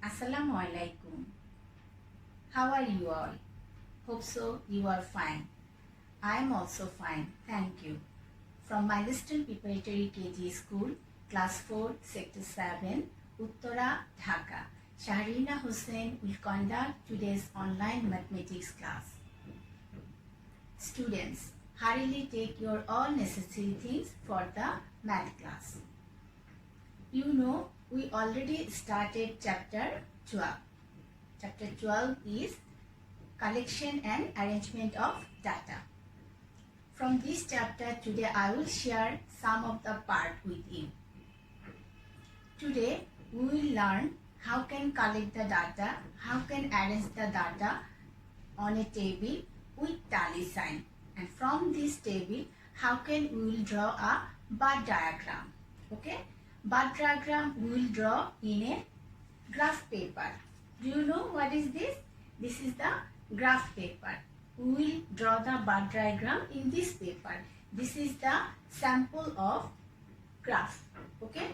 Assalamu alaikum. How are you all? Hope so you are fine. I am also fine. Thank you. From Milestone Preparatory KG School, Class 4, Sector 7, Uttara, Dhaka, Shahrina Hussain will conduct today's online mathematics class. Students, hurriedly take your all necessary things for the math class. You know, we already started chapter 12. Chapter 12 is collection and arrangement of data. From this chapter today I will share some of the part with you. Today we will learn how can collect the data, how can arrange the data on a table with tally sign, and from this table how can we will draw a bar diagram. Okay, bar diagram we will draw in a graph paper. Do you know what is this? This is the graph paper. We will draw the bar diagram in this paper. This is the sample of graph. Okay.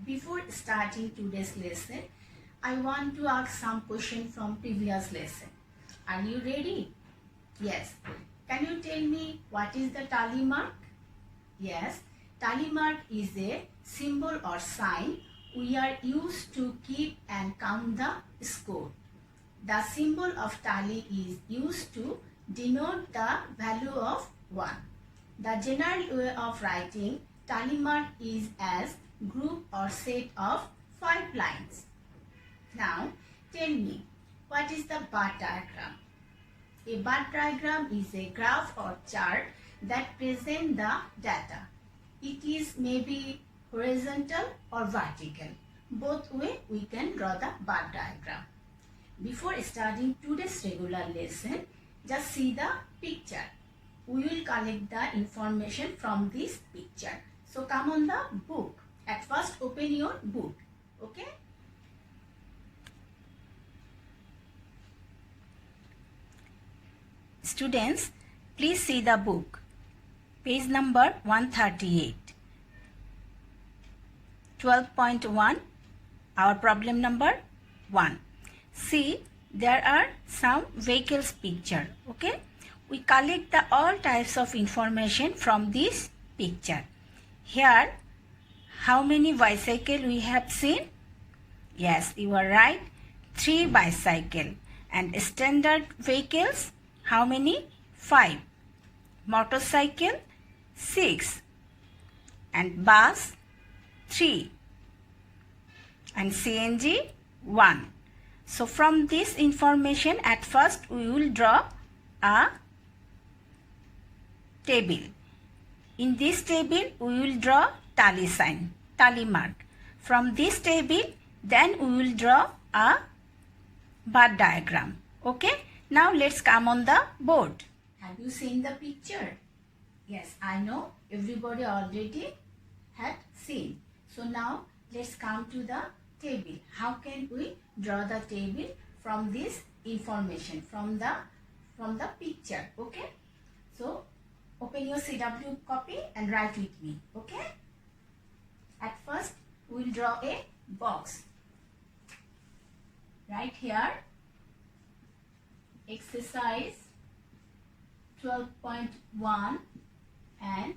Before starting today's lesson, I want to ask some question from previous lesson. Are you ready? Yes. Can you tell me what is the tally mark? Yes. Tally mark is a symbol or sign we are used to keep and count the score. The symbol of tally is used to denote the value of 1. The general way of writing tally mark is as group or set of 5 lines. Now tell me, what is the bar diagram? A bar diagram is a graph or chart that presents the data. It is maybe horizontal or vertical. Both way we can draw the bar diagram. Before starting today's regular lesson, just see the picture. We will collect the information from this picture. So come on the book. At first open your book. Okay? Students, please see the book. Page number 138. 12.1. Our problem number 1. See, there are some vehicles picture. Okay, we collect the all types of information from this picture. Here, how many bicycle we have seen? Yes, you are right. 3 bicycle. And standard vehicles, how many? 5. Motorcycle, 6. And bus, 3. And CNG, 1. So from this information, at first we will draw a table. In this table we will draw tally sign, tally mark. From this table then we will draw a bar diagram. Okay, now let's come on the board. Have you seen the picture? Yes, I know everybody already had seen. So now let's come to the table. How can we draw the table from this information, from the picture? Okay, so open your CW copy and write with me. Okay, at first we will draw a box right here. Exercise 12.1 and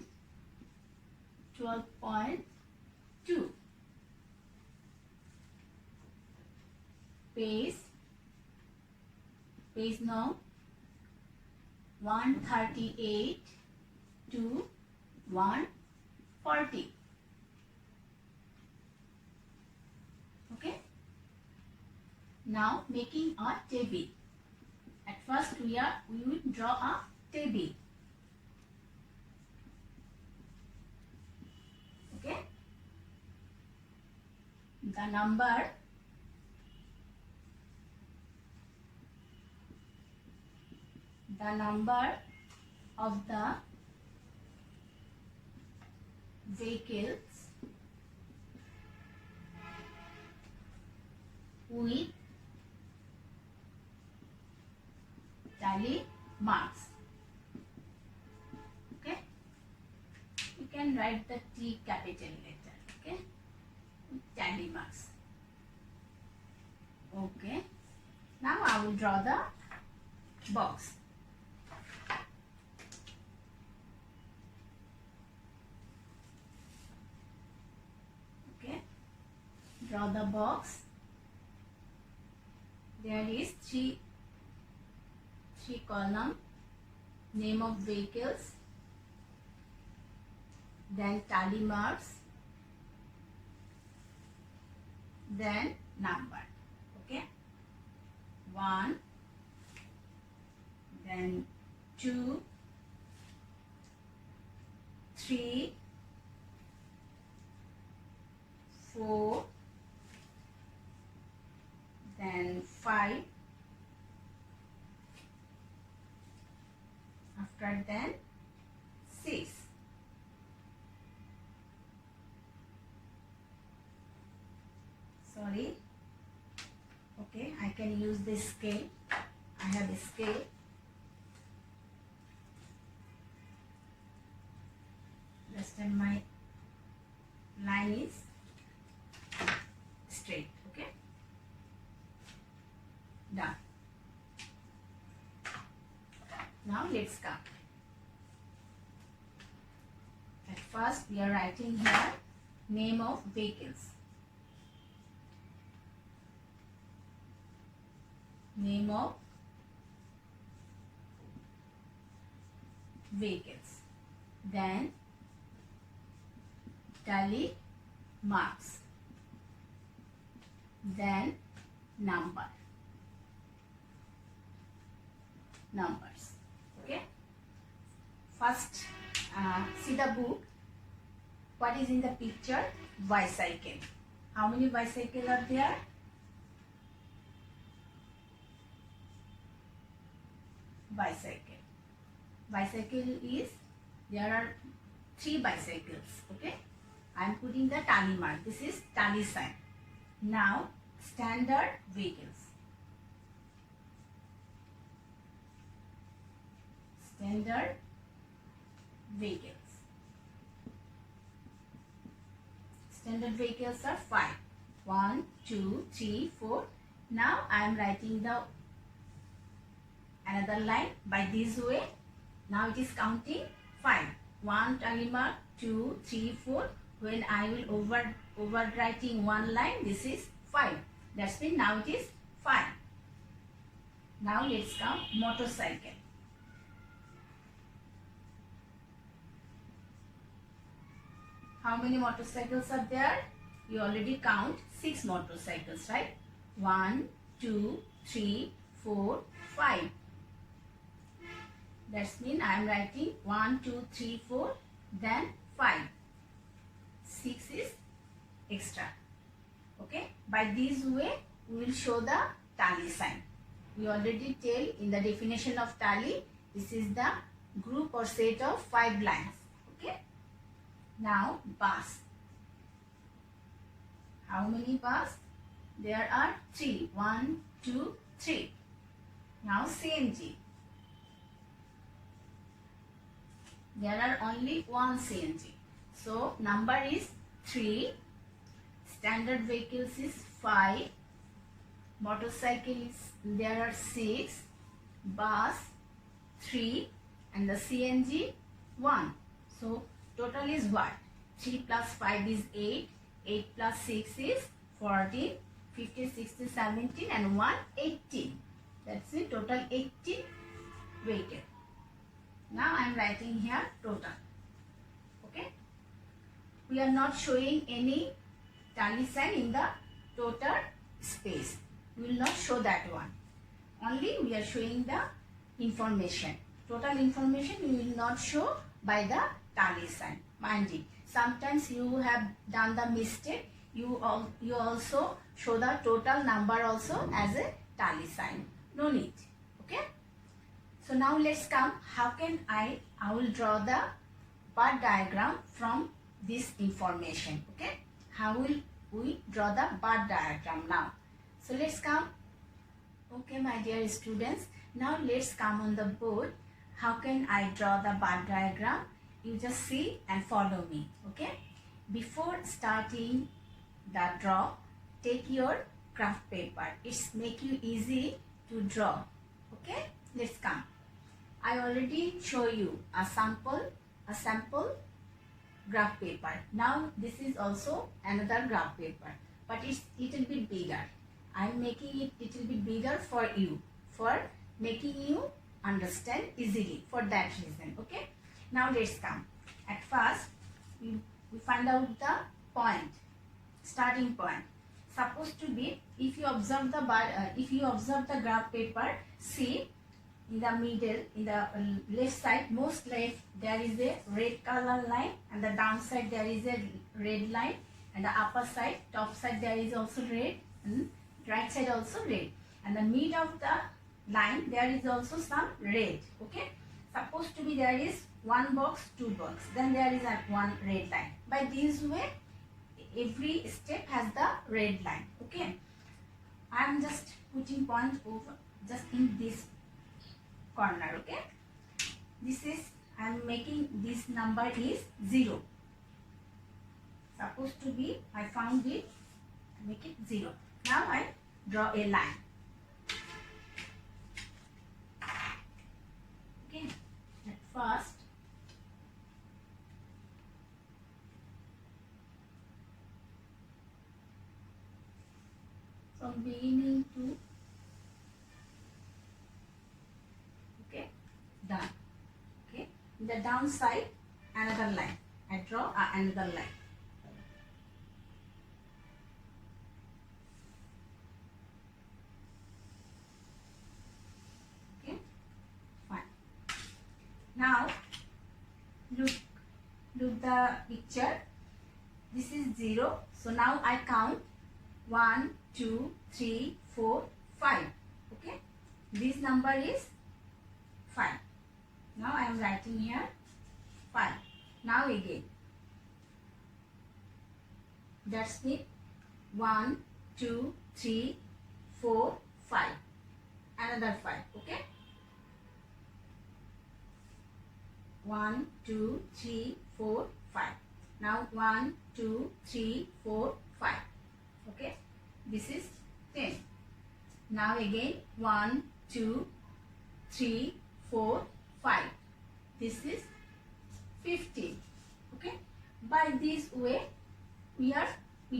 12.2. Page now 138 to 140. Okay. Now making a table. At first we will draw a table. Okay. The number of the vehicles with tally marks. Okay, you can write the T capital letter. Okay, tally marks. Okay. Now I will draw the box. Okay. Draw the box. There is three column. Name of vehicles, then tally marks, then number. Okay, 1, then 2, 3, 4, then 5, after then 6. Sorry. Okay, I can use this scale. I have a scale. Just then my line is straight. Okay, done. Now let's come. At first we are writing here name of vehicles. Name of vehicles. Then tally marks. Then numbers. Okay. First, see the book. What is in the picture? Bicycle. How many bicycles are there? Bicycle. Bicycle is, there are 3 bicycles. Okay. I am putting the tally mark. This is tally sign. Now, standard vehicles. Standard vehicles. Standard vehicles are 5. 1, 2, 3, 4. Now I am writing the another line by this way. Now it is counting 5. 1 tally mark, 2, 3, 4. When I will overwriting one line, this is 5. That's mean now it is 5. Now let's count motorcycle. How many motorcycles are there? You already count 6 motorcycles, right? 1, 2, 3, 4, 5. That's mean I am writing 1, 2, 3, 4, then 5. 6 is extra. Okay. By this way, we will show the tally sign. We already tell in the definition of tally, this is the group or set of 5 lines. Okay. Now, bus. How many bus? There are 3. 1, 2, 3. Now, CNG. There are only 1 CNG. So, number is 3. Standard vehicles is 5. Motorcycles, there are 6. Bus, 3. And the CNG, 1. So, total is what? 3 plus 5 is 8. 8 plus 6 is 14. 15, 16, 17 and 1, 18. That's it. Total 18 vehicles. Now I am writing here total. Okay. We are not showing any tally sign in the total space. We will not show that one. Only we are showing the information. Total information we will not show by the tally sign. Mind it. Sometimes you have done the mistake. You also show the total number also as a tally sign. No need. Okay. So now let's come. How can I will draw the bar diagram from this information. Okay. How will we draw the bar diagram now? So let's come. Okay, my dear students. Now let's come on the board. How can I draw the bar diagram? You just see and follow me. Okay. Before starting the draw, take your craft paper. It's make you easy to draw. Okay, let's come. I already show you a sample graph paper. Now this is also another graph paper, but it's little bit bigger. I'm making it little bit bigger for you, for making you understand easily, for that reason. Okay, now let's come. At first we find out the point, starting point. Supposed to be, if you observe the graph paper, see in the middle, in the left side, most left, there is a red color line, and the down side there is a red line, and the upper side, top side, there is also red, and right side also red, and the mid of the line there is also some red. Okay, supposed to be there is one box, two box, then there is one red line. By this way, every step has the red line. Okay, I am just putting point over just in this corner. Okay, this is, I am making this number is 0. Supposed to be, I found it, I make it 0. Now I draw a line. Okay, at first from beginning to, okay, done. Okay, in the down side, another line. I draw another line. Okay, fine. Now look the picture. This is 0. So now I count 1, 2, 3, 4, 5. Okay, this number is 5. Now I am writing here 5. Now again, that's it. 1, 2, 3, 4, 5. Another 5. Okay, 1, 2, 3, 4, 5. Now 1, 2, 3, 4, 5. Okay, this is 10. Now again 1, 2, 3, 4, 5. This is 15. Okay, by this way we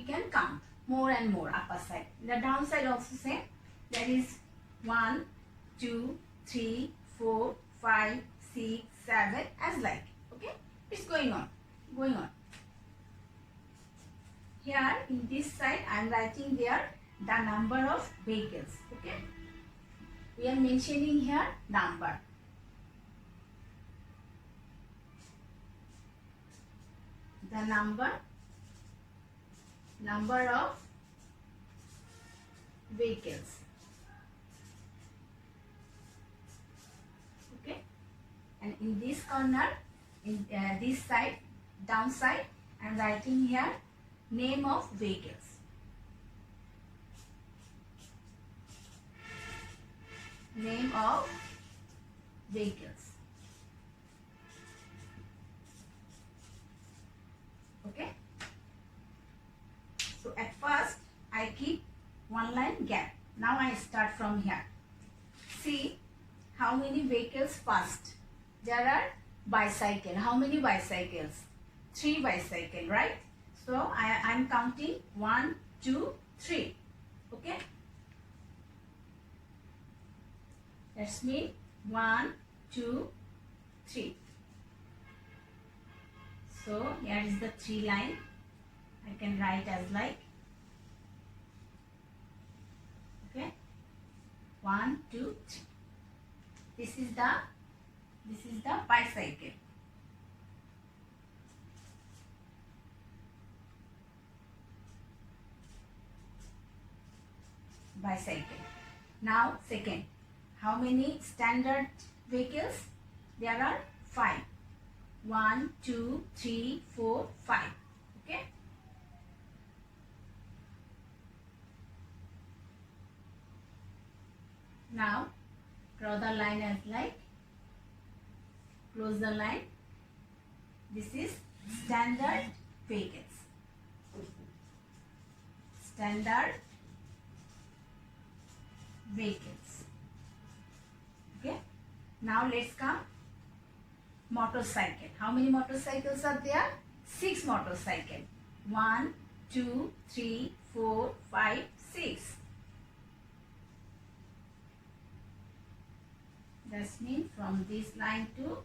can count more and more upper side. The down side also same. There is 1, 2, 3, 4, 5, 6, 7, as like. Okay, it's going on. Here in this side I am writing there the number of vehicles. Okay, we are mentioning here number. The number of vehicles. Okay, and in this corner, in this side, down side, I am writing here name of vehicles. Name of vehicles. Okay, so at first I keep one line gap. Now I start from here. See how many vehicles passed. There are bicycle. How many bicycles? 3 bicycle, right? So I am counting 1, 2, 3. Okay, that's mean 1, 2, 3. So here is the 3 line. I can write as like, okay, 1, 2, 3. This is the bicycle. Bicycle. Now second, how many standard vehicles? There are 5. 1, 2, 3, 4, 5. Okay, now draw the line as like, close the line. This is standard vehicles. Standard vehicles. Okay. Now let's come motorcycle. How many motorcycles are there? 6 motorcycles. 1, 2, 3, 4, 5, 6. That means from this line to,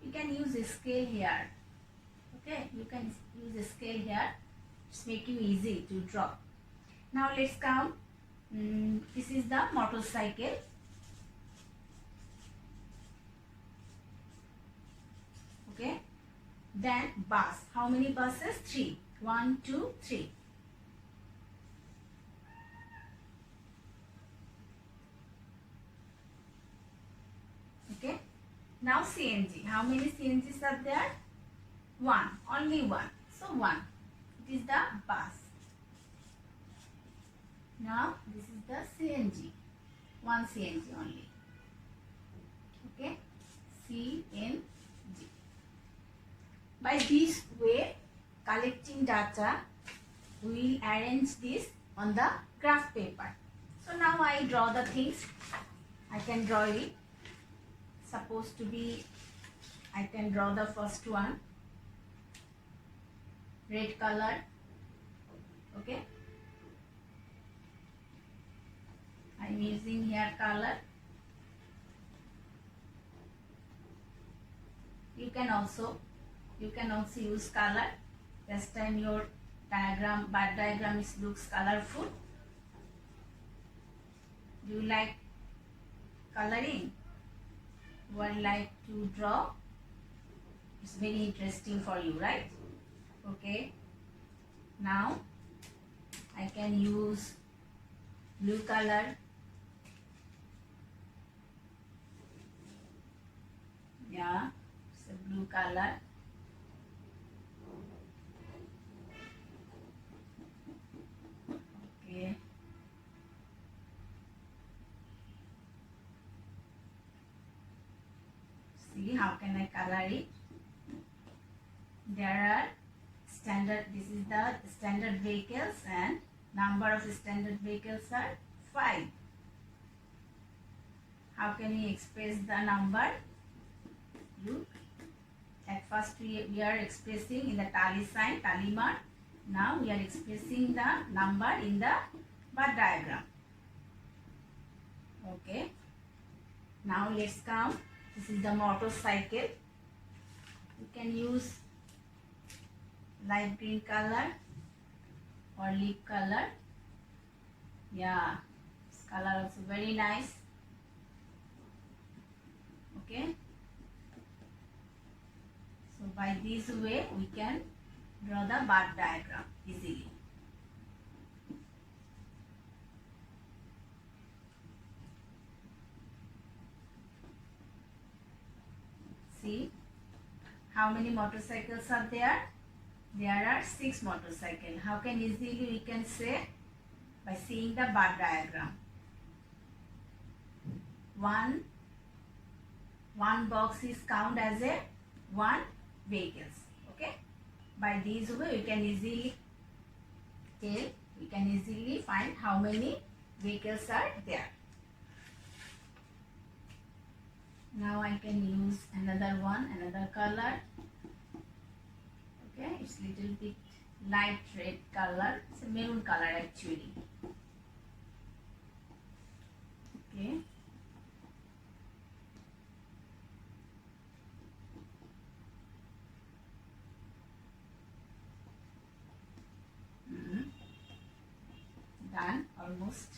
you can use a scale here. Okay, you can use a scale here. It's making easy to draw. Now let's come. This is the motorcycle. Okay. Then bus. How many buses? 3. 1, 2, 3. Okay. Now CNG. How many CNGs are there? 1. Only 1. So 1. It is the bus. Now this is the CNG. 1 CNG only. Okay. CNG. By this way, collecting data, we will arrange this on the graph paper. So now I draw the things. I can draw it. Supposed to be, I can draw the first one. Red color. Okay. I am using here color. You can also use color. This time your diagram, bar diagram looks colorful. Do you like coloring? Would like to draw? It's very interesting for you, right? Okay. Now I can use blue color. Yeah, it's a blue color. Okay. See how can I color it? There are standard, this is the standard vehicles and number of standard vehicles are 5. How can we express the number? Look, at first we are expressing in the tally sign, tally mark. Now we are expressing the number in the bar diagram. Okay. Now let's come. This is the motorcycle. You can use light green color or leaf color. Yeah, this color also very nice. Okay. So by this way we can draw the bar diagram easily. See how many motorcycles are there? There are 6 motorcycles. How can easily we can say? By seeing the bar diagram. One box is count as a 1 vehicles. Okay. By this way we can easily tell, we can easily find how many vehicles are there. Now I can use another one, another color. Okay, it's little bit light red color. It's a maroon color actually. Okay. Done almost.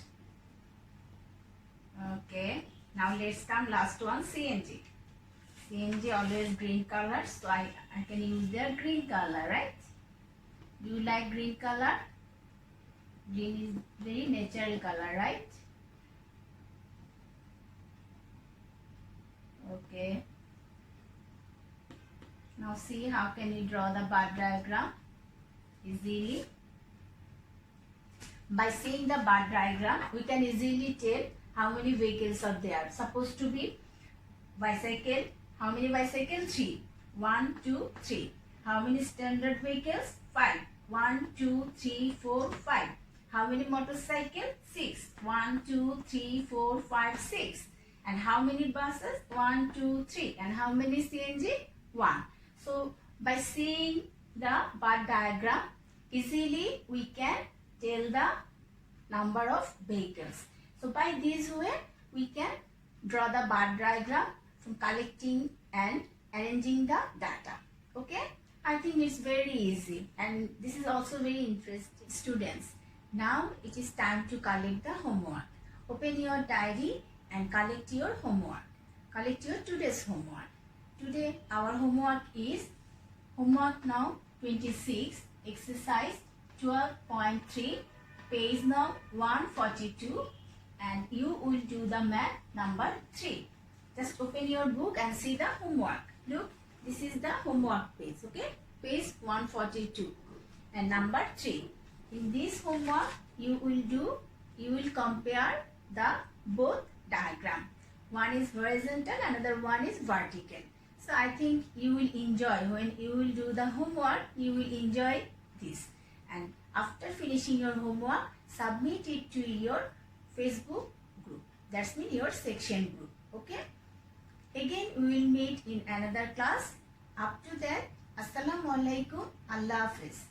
Okay. Now let's come last one, CNG. CNG always green color, so I can use their green color, right? Do you like green color? Green is very natural color, right? Okay. Now see how can you draw the bar diagram easily. By seeing the bar diagram, we can easily tell how many vehicles are there. Supposed to be bicycle. How many bicycles? 3. 1, 2, 3. How many standard vehicles? 5. 1, 2, 3, 4, 5. How many motorcycles? 6. 1, 2, 3, 4, 5, 6. And how many buses? 1, 2, 3. And how many CNG? 1. So by seeing the bar diagram, easily we can tell the number of vehicles. So by this way, we can draw the bar diagram from collecting and arranging the data. Okay? I think it's very easy, and this is also very interesting. Students, now it is time to collect the homework. Open your diary and collect your homework. Collect your today's homework. Today our homework is homework now 26, exercise 12.3, page now 142, and you will do the math number 3. Just open your book and see the homework. Look, this is the homework page, okay? Page 142 and number 3. In this homework, you will compare the both diagram. One is horizontal, another one is vertical. So I think you will enjoy when you will do the homework. You will enjoy this. And after finishing your homework, submit it to your Facebook group. That's mean your section group. Okay? Again, we will meet in another class. Up to that, Assalamu alaikum. Allah Hafiz.